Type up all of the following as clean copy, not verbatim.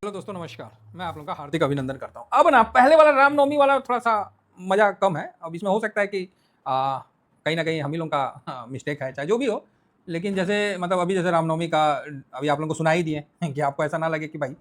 Hello दोस्तों, नमस्कार। मैं आप लोगों का हार्दिक अभिनंदन करता हूँ। अब ना पहले वाला रामनवमी वाला थोड़ा सा मज़ा कम है। अब इसमें हो सकता है कि कहीं न कहीं हम ही लोगों का मिस्टेक है, चाहे जो भी हो। लेकिन जैसे मतलब अभी जैसे रामनवमी का अभी आप लोगों को सुना ही दिए कि आपको ऐसा ना लगे कि भाई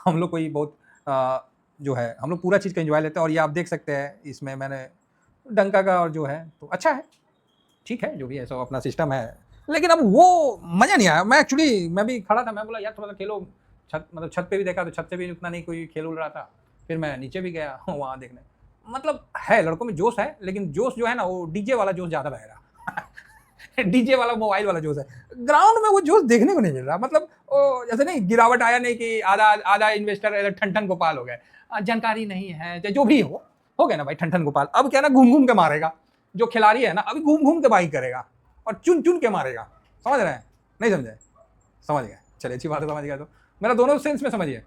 हम लोग कोई बहुत जो है हम लोग पूरा चीज़ का एन्जॉय लेते हैं। और ये आप देख सकते हैं इसमें मैंने डंका का और जो है तो अच्छा है, ठीक है, जो भी है सो अपना सिस्टम है। लेकिन अब वो मज़ा नहीं आया। मैं भी खड़ा था, मैं बोला यार थोड़ा-सा खेलो। छत पे भी देखा तो छत से भी उतना नहीं कोई खेल उल रहा था। फिर मैं नीचे भी गया वहाँ देखने। मतलब है लड़कों में जोश है, लेकिन जोश जो है ना वो डीजे वाला जोश ज़्यादा बह रहा। डीजे वाला मोबाइल वाला जोश है। ग्राउंड में वो जोश देखने को नहीं मिल रहा। मतलब वो जैसे नहीं गिरावट आया नहीं कि आधा आधा इन्वेस्टर ठन-ठन गोपाल हो गए। जानकारी नहीं है, चाहे जो भी हो गया ना भाई ठन-ठन गोपाल। अब क्या है ना घूम-घूम के मारेगा। जो खिलाड़ी है ना अभी घूम-घूम के बाइक करेगा और चुन-चुन के मारेगा। समझ रहे हैं? नहीं समझे? समझ गए। चलिए अच्छी बात है, समझ गए तो। मेरा दोनों सेंस में समझिए।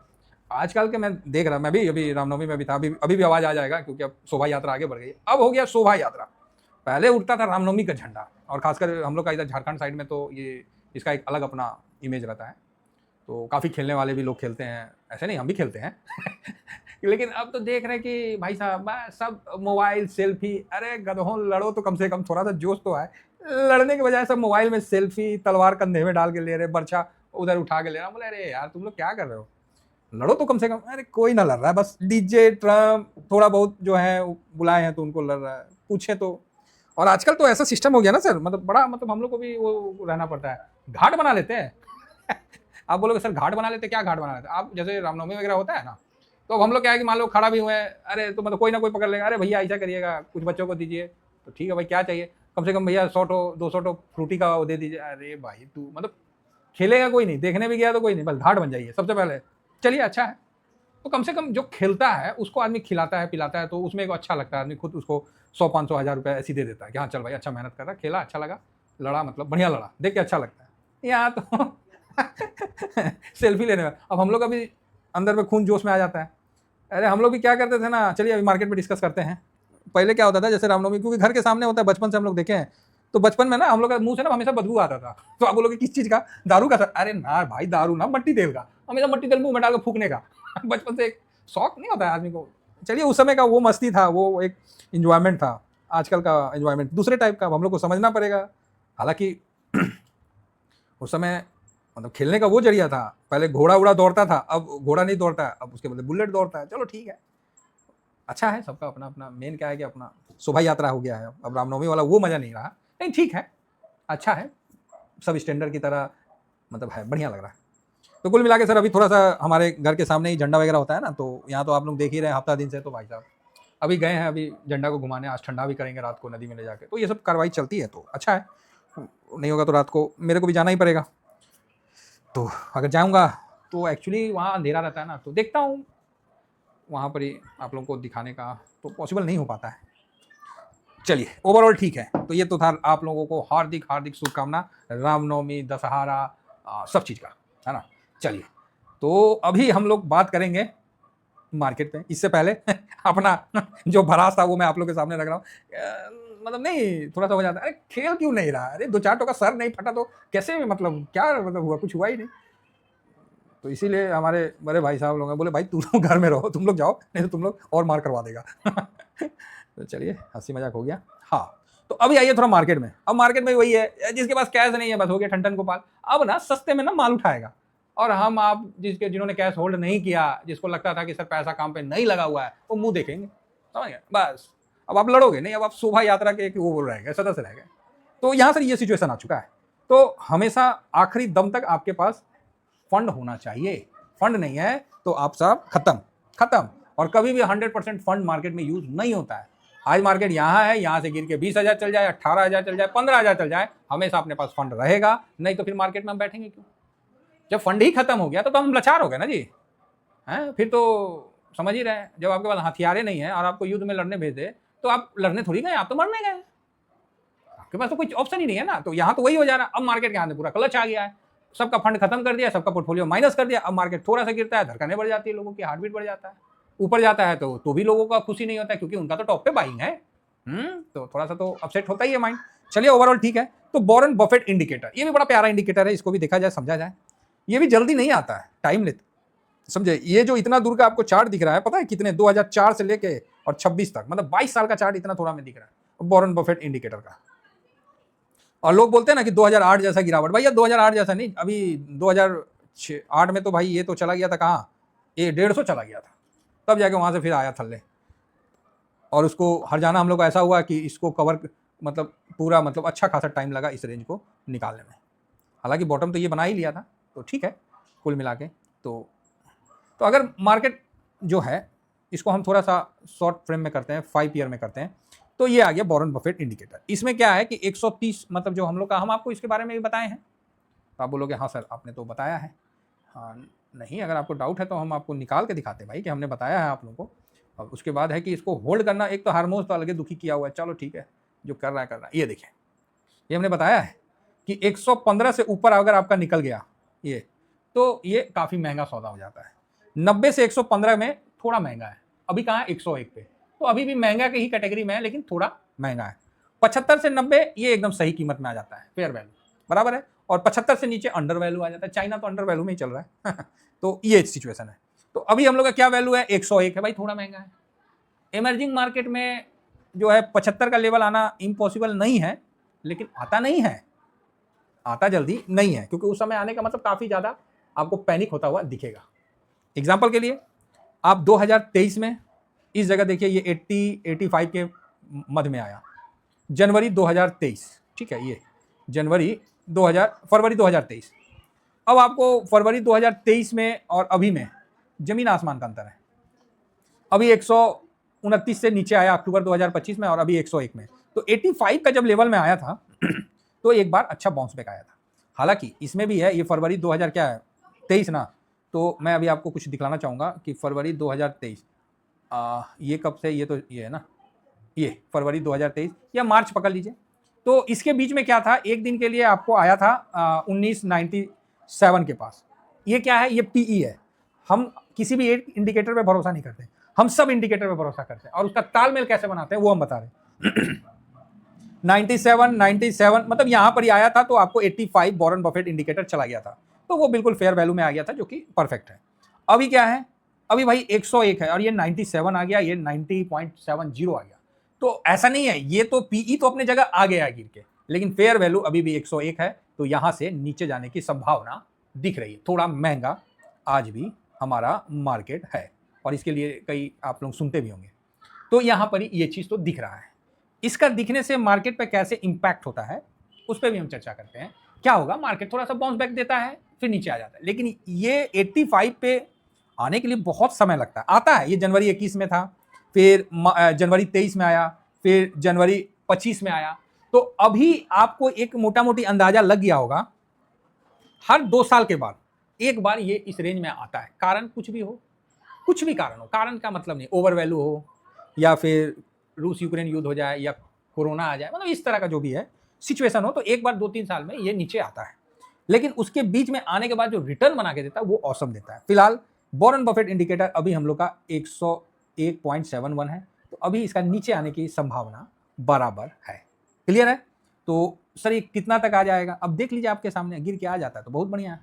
आजकल के मैं देख रहा, मैं भी अभी रामनवमी में भी था, अभी भी आवाज़ आ जाएगा क्योंकि अब शोभा यात्रा आगे बढ़ गई है। अब हो गया शोभा यात्रा। पहले उड़ता था रामनवमी का झंडा और खासकर हम लोग का इधर झारखंड साइड में तो ये इसका एक अलग अपना इमेज रहता है। तो काफ़ी खेलने वाले भी लोग खेलते हैं, ऐसे नहीं हम भी खेलते हैं। लेकिन अब तो देख रहे हैं कि भाई साहब बस सब मोबाइल सेल्फी। अरे गधों लड़ो तो कम से कम थोड़ा सा जोश तो है। लड़ने के बजाय सब मोबाइल में सेल्फी, तलवार कंधे में डाल के ले रहे, बर्छा उधर उठा के ले रहा। बोले अरे यार तुम लोग क्या कर रहे हो, लड़ो तो कम से कम। अरे कोई ना लड़ रहा है, बस डीजे ट्रम थोड़ा बहुत जो है बुलाए हैं तो उनको लड़ रहा है, पूछे तो। और आजकल तो ऐसा सिस्टम हो गया ना सर, मतलब बड़ा मतलब हम लोग को भी वो रहना पड़ता है। घाट बना लेते हैं। आप बोलोगे सर घाट बना लेते, क्या घाट बना लेते? आप जैसे रामनवमी वगैरह होता है ना, तो अब हम लोग क्या है कि मान लो खड़ा भी हुए हैं, अरे तो मतलब कोई ना कोई पकड़ लेगा, अरे भैया ऐसा करिएगा कुछ बच्चों को दीजिए। तो ठीक है भाई क्या चाहिए, कम से कम भैया 100 टो 200 टो फ्रूटी का वो दे दीजिए। अरे भाई तू मतलब खेलेगा कोई नहीं, देखने भी गया तो कोई नहीं, बस घाट बन जाइए सबसे पहले। चलिए अच्छा है, तो कम से कम जो खेलता है उसको आदमी खिलाता है पिलाता है तो उसमें एक अच्छा लगता है। आदमी खुद उसको 100 500 हज़ार रुपये ऐसी दे देता है कि हाँ चल भाई अच्छा मेहनत कर रहा, खेला अच्छा लगा, लड़ा मतलब बढ़िया लड़ा, देख के अच्छा लगता है। यहाँ तो सेल्फी लेने में अब हम लोग अभी अंदर में खून जोश में आ जाता है। अरे हम लोग भी क्या करते थे ना, चलिए अभी मार्केट में डिस्कस करते हैं। पहले क्या होता था जैसे रामनवमी क्योंकि घर के सामने होता है, बचपन से हम लोग देखे हैं। तो बचपन में ना हम लोग का मुंह से ना हमेशा बदबू आता था। तो आप बोलोगे किस चीज़ का? दारू का? अरे ना भाई दारू ना, मट्टी तेल का। हमेशा मट्टी तेल मुंह में डाल के फूकने का। बचपन से एक शौक नहीं होता है आदमी को। चलिए उस समय का वो मस्ती था, वो एक इंजॉयमेंट था। आजकल का इंजॉयमेंट दूसरे टाइप का, हम लोग को समझना पड़ेगा। हालांकि उस समय मतलब खेलने का वो जरिया था। पहले घोड़ा उड़ा दौड़ता था, अब घोड़ा नहीं दौड़ता है, अब उसके बदले बुलेट दौड़ता है। चलो ठीक है, अच्छा है, सबका अपना अपना मेन क्या है कि अपना शोभा यात्रा हो गया है। अब रामनवमी वाला वो मज़ा नहीं रहा। नहीं ठीक है, अच्छा है, सब स्टैंडर्ड की तरह मतलब है, बढ़िया लग रहा है। तो कुल मिला के सर अभी थोड़ा सा हमारे घर के सामने ही झंडा वगैरह होता है ना, तो यहाँ तो आप लोग देख ही रहे हैं हफ्ता दिन से। तो भाई साहब अभी गए हैं, अभी झंडा को घुमाने, आज ठंडा भी करेंगे रात को नदी में ले जाके। तो ये सब कार्रवाई चलती है तो अच्छा है। नहीं होगा तो रात को मेरे को भी जाना ही पड़ेगा। तो अगर जाऊँगा तो एक्चुअली वहाँ अंधेरा रहता है ना, तो देखता हूँ वहाँ पर ही आप लोगों को दिखाने का तो पॉसिबल नहीं हो पाता है। चलिए ओवरऑल ठीक है। तो ये तो था आप लोगों को हार्दिक हार्दिक शुभकामना रामनवमी, दशहरा, सब चीज़ का, है ना। चलिए तो अभी हम लोग बात करेंगे मार्केट पे। इससे पहले अपना जो भरास था वो मैं आप लोग के सामने रख रहा हूँ। मतलब नहीं थोड़ा सा हो जाता है, अरे खेल क्यों नहीं रहा, अरे 2 4 टोका सर नहीं फटा तो कैसे, मतलब क्या मतलब हुआ, कुछ हुआ ही नहीं। तो इसीलिए हमारे बड़े भाई साहब लोग हैं, बोले भाई तुम लोग घर में रहो, तुम लोग जाओ, नहीं तो तुम लोग और मार करवा देगा। तो चलिए हंसी मजाक हो गया। हाँ तो अभी आइए थोड़ा मार्केट में। अब मार्केट में वही है, जिसके पास कैश नहीं है बस हो गया ठन-ठन गोपाल। अब ना सस्ते में ना माल उठाएगा। और हम आप जिन्होंने कैश होल्ड नहीं किया, जिसको लगता था कि सर पैसा काम पे नहीं लगा हुआ है, वो मुंह देखेंगे, समझ गए बस। अब आप लड़ोगे नहीं, अब आप शोभा यात्रा के वो बोल रह गए, सदस्य रह गए। तो यहाँ सर ये सिचुएशन आ चुका है। तो हमेशा आखिरी दम तक आपके पास फंड होना चाहिए। फंड नहीं है तो आप सब खत्म खत्म। और कभी भी 100% फंड मार्केट में यूज नहीं होता है। आज मार्केट यहाँ है, यहाँ से गिर के 20,000 चल जाए, 18,000 चल जाए, 15,000 चल जाए, हमेशा अपने पास फंड रहेगा। नहीं तो फिर मार्केट में हम बैठेंगे क्यों? जब फंड ही खत्म हो गया तो हम लाचार हो गए ना जी। हैं फिर तो समझ ही रहे हैं, जब आपके पास हथियारे नहीं है और आपको युद्ध में लड़ने भेज दे तो आप लड़ने थोड़ी गए, आप तो मरने गए। आपके पास तो कोई ऑप्शन ही नहीं है ना। तो यहाँ तो वही हो जा रहा है। अब मार्केट के हाथ पूरा क्लच आ गया है, सबका फंड खत्म कर दिया, सबका पोर्टफोलियो माइनस कर दिया। अब मार्केट थोड़ा सा गिरता है, धड़कनें बढ़ जाती है, लोगों की हार्ट बीट बढ़ जाता है। ऊपर जाता है तो भी लोगों का खुशी नहीं होता है, क्योंकि उनका तो टॉप पे बाइंग है। तो थोड़ा सा तो अपसेट होता ही है माइंड। चलिए ओवरऑल ठीक है। तो वॉरेन बफेट इंडिकेटर, ये भी बड़ा प्यारा इंडिकेटर है, इसको भी देखा जाए समझा जाए। ये भी जल्दी नहीं आता है, टाइम लेता। समझे? ये जो इतना दूर का आपको चार्ट दिख रहा है, पता है कितने 2004 से लेके और 26 तक, मतलब 22 साल का चार्ट इतना थोड़ा में दिख रहा है वॉरेन बफेट इंडिकेटर का। और लोग बोलते हैं ना कि 2008 जैसा गिरावट, भैया 2008 जैसा नहीं, अभी 2008 में तो भाई ये तो चला गया था कहाँ, ये 150 चला गया था, तब जाके वहां से फिर आया थल्ले। और उसको हर जाना हम लोग को ऐसा हुआ कि इसको कवर मतलब पूरा मतलब अच्छा खासा टाइम लगा इस रेंज को निकालने में। हालांकि बॉटम तो ये बना ही लिया था, तो ठीक है कुल मिला के। तो अगर मार्केट जो है इसको हम थोड़ा सा शॉर्ट फ्रेम में करते हैं, 5 ईयर में करते हैं, तो ये आ गया वॉरेन बफेट इंडिकेटर। इसमें क्या है कि 130 मतलब जो हम लोग का, हम आपको इसके बारे में भी बताए हैं, तो आप बोलोगे हाँ सर आपने तो बताया है। हाँ नहीं, अगर आपको डाउट है तो हम आपको निकाल के दिखाते हैं भाई कि हमने बताया है आप लोगों को। और उसके बाद है कि इसको होल्ड करना, एक तो हार्मोन्स तो अलग दुखी किया हुआ है, चलो ठीक है जो कर रहा है। ये देखिए, ये हमने बताया है कि 115 से ऊपर अगर आपका निकल गया ये, तो ये काफ़ी महंगा सौदा हो जाता है। 90 से 115 में थोड़ा महंगा है, अभी कहाँ है 101 पे, तो अभी भी महंगा की ही कैटेगरी में है, लेकिन थोड़ा महंगा है। 75 से 90 ये एकदम सही कीमत में आ जाता है, फेयर वैल्यू बराबर है। और 75 से नीचे अंडर वैल्यू आ जाता है, चाइना तो अंडर वैल्यू में ही चल रहा है तो ये सिचुएशन है। तो अभी हम लोग का क्या वैल्यू है, 101 है भाई, थोड़ा महंगा है। इमर्जिंग मार्केट में जो है 75 का लेवल आना इम्पॉसिबल नहीं है, लेकिन आता नहीं है, आता जल्दी नहीं है, क्योंकि उस समय आने का मतलब काफ़ी ज़्यादा आपको पैनिक होता हुआ दिखेगा। एग्जाम्पल के लिए आप 2023 में इस जगह देखिए, ये 80-85 के मध्य में आया, जनवरी 2023, ठीक है, ये फरवरी 2023। अब आपको फरवरी 2023 में और अभी में जमीन आसमान का अंतर है। अभी 129 से नीचे आया अक्टूबर 2025 में, और अभी 101 में। तो 85 का जब लेवल में आया था तो एक बार अच्छा बाउंस बैक आया था। हालांकि इसमें भी है, ये फरवरी 2023 ना, तो मैं अभी आपको कुछ दिखलाना चाहूँगा कि फरवरी 2023 ये कब से, ये तो ये है ना, ये फरवरी 2023 या मार्च पकड़ लीजिए। तो इसके बीच में क्या था, एक दिन के लिए आपको आया था 1997 के पास। ये क्या है, ये पीई है। हम किसी भी एक इंडिकेटर पे भरोसा नहीं करते, हम सब इंडिकेटर पे भरोसा करते हैं, और उसका तालमेल कैसे बनाते हैं वो हम बता रहे हैं 97 मतलब यहां पर ही आया था, तो आपको 85 वॉरेन बफेट इंडिकेटर चला गया था, तो वो बिल्कुल फेयर वैल्यू में आ गया था, जो कि परफेक्ट है। अभी क्या है, अभी भाई 101 है और ये 97 आ गया, ये 90.70 आ गया। तो ऐसा नहीं है, ये तो पीई तो अपने जगह आ गया है गिर के, लेकिन फेयर वैल्यू अभी भी 101 है, तो यहां से नीचे जाने की संभावना दिख रही है। थोड़ा महंगा आज भी हमारा मार्केट है, और इसके लिए कई आप लोग सुनते भी होंगे। तो यहां पर ये चीज तो दिख रहा है। इसका दिखने से मार्केट पे कैसे इंपैक्ट होता है उस पर भी हम चर्चा करते हैं। क्या होगा, मार्केट थोड़ा सा बाउंस बैक देता है, फिर नीचे आ जाता है, लेकिन ये 85 पे आने के लिए बहुत समय लगता है। आता है, ये जनवरी 21 में था, फिर जनवरी 23 में आया, फिर जनवरी 25 में आया। तो अभी आपको एक मोटा मोटी अंदाजा लग गया होगा, हर 2 साल के बाद एक बार ये इस रेंज में आता है। कारण कुछ भी हो, कुछ भी कारण हो, कारण का मतलब नहीं ओवर वैल्यू हो, या फिर रूस यूक्रेन युद्ध हो जाए, या कोरोना आ जाए, मतलब इस तरह का जो भी है सिचुएशन हो, तो एक बार 2-3 साल में ये नीचे आता है। लेकिन उसके बीच में आने के बाद जो रिटर्न बना के देता है वो औसम देता है। फिलहाल वॉरेन बफेट इंडिकेटर अभी हम लोग का 101.71 है, तो अभी इसका नीचे आने की संभावना बराबर है। क्लियर है? तो सर ये कितना तक आ जाएगा, अब देख लीजिए आपके सामने, गिर के आ जाता है तो बहुत बढ़िया है,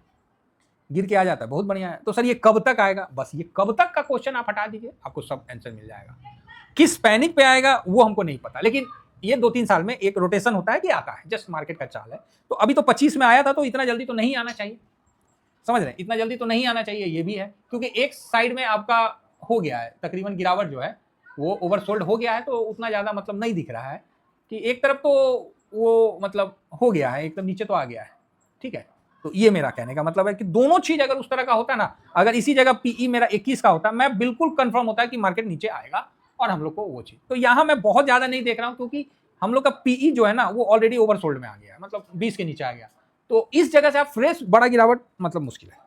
गिर के आ जाता है बहुत बढ़िया है। तो सर ये कब तक आएगा, बस ये कब तक का क्वेश्चन आप हटा दीजिए, आपको सब आंसर मिल जाएगा। किस पैनिक पे आएगा वो हमको नहीं पता, लेकिन ये 2-3 साल में एक रोटेशन होता है कि आता है, जस्ट मार्केट का चाल है। तो अभी तो 25 में आया था, तो इतना जल्दी तो नहीं आना चाहिए, समझ रहे हैं, इतना जल्दी तो नहीं आना चाहिए, ये भी है, क्योंकि एक साइड में आपका हो गया है तकरीबन गिरावट जो है वो ओवरसोल्ड हो गया है, तो उतना ज़्यादा मतलब नहीं दिख रहा है कि एक तरफ तो वो मतलब हो गया है, एकदम नीचे तो आ गया है, ठीक है। तो ये मेरा कहने का मतलब है कि दोनों चीज अगर उस तरह का होता ना, अगर इसी जगह पीई मेरा 21 का होता, मैं बिल्कुल कंफर्म होता है कि मार्केट नीचे आएगा और हम लोग को वो चीज। तो यहाँ मैं बहुत ज्यादा नहीं देख रहा हूँ, क्योंकि हम लोग का पीई जो है ना वो ऑलरेडी ओवरसोल्ड में आ गया है, मतलब 20 के नीचे आ गया। तो इस जगह से आप फ्रेश बड़ा गिरावट मतलब मुश्किल है,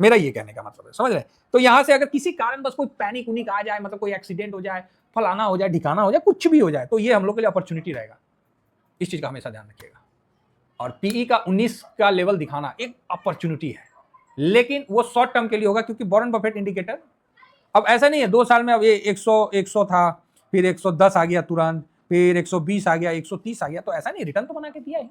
मेरा ये कहने का मतलब है, समझ रहे। तो यहाँ से अगर किसी कारण बस कोई पैनिक उनिक आ जाए, मतलब कोई एक्सीडेंट हो जाए, फलाना हो जाए, ढिकाना हो जाए, कुछ भी हो जाए, तो ये हम लोग के लिए अपॉर्चुनिटी रहेगा। इस चीज का हमेशा ध्यान रखिएगा। और पीई का 19 का लेवल दिखाना एक अपॉर्चुनिटी है, लेकिन वो शॉर्ट टर्म के लिए होगा, क्योंकि वॉरेन बफेट इंडिकेटर अब ऐसा नहीं है 2 साल में अब ये 100 था, फिर 110 आ गया तुरंत, फिर 120 आ गया, 130 आ गया, तो ऐसा नहीं, रिटर्न तो बना के दिया है।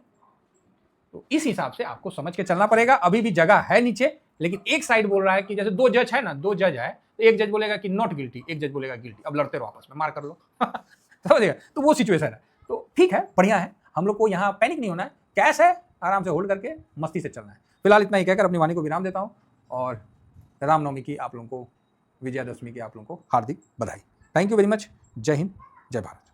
तो इस हिसाब से आपको समझ के चलना पड़ेगा। अभी भी जगह है नीचे, लेकिन एक साइड बोल रहा है कि जैसे दो जज है ना, दो जज है, तो एक जज बोलेगा कि नॉट गिल्टी, एक जज बोलेगा गिल्टी, अब लड़ते रहो आपस में, मार कर लो। समझिएगा, तो वो सिचुएशन है। तो ठीक है, बढ़िया है, हम लोग को यहाँ पैनिक नहीं होना है, कैश है, आराम से होल्ड करके मस्ती से चलना है। फिलहाल इतना ही कहकर अपनी वाणी को विराम देता हूँ, और रामनवमी की आप लोगों को, विजयादशमी की आप लोगों को हार्दिक बधाई। Thank you very much. जय हिंद, जय भारत।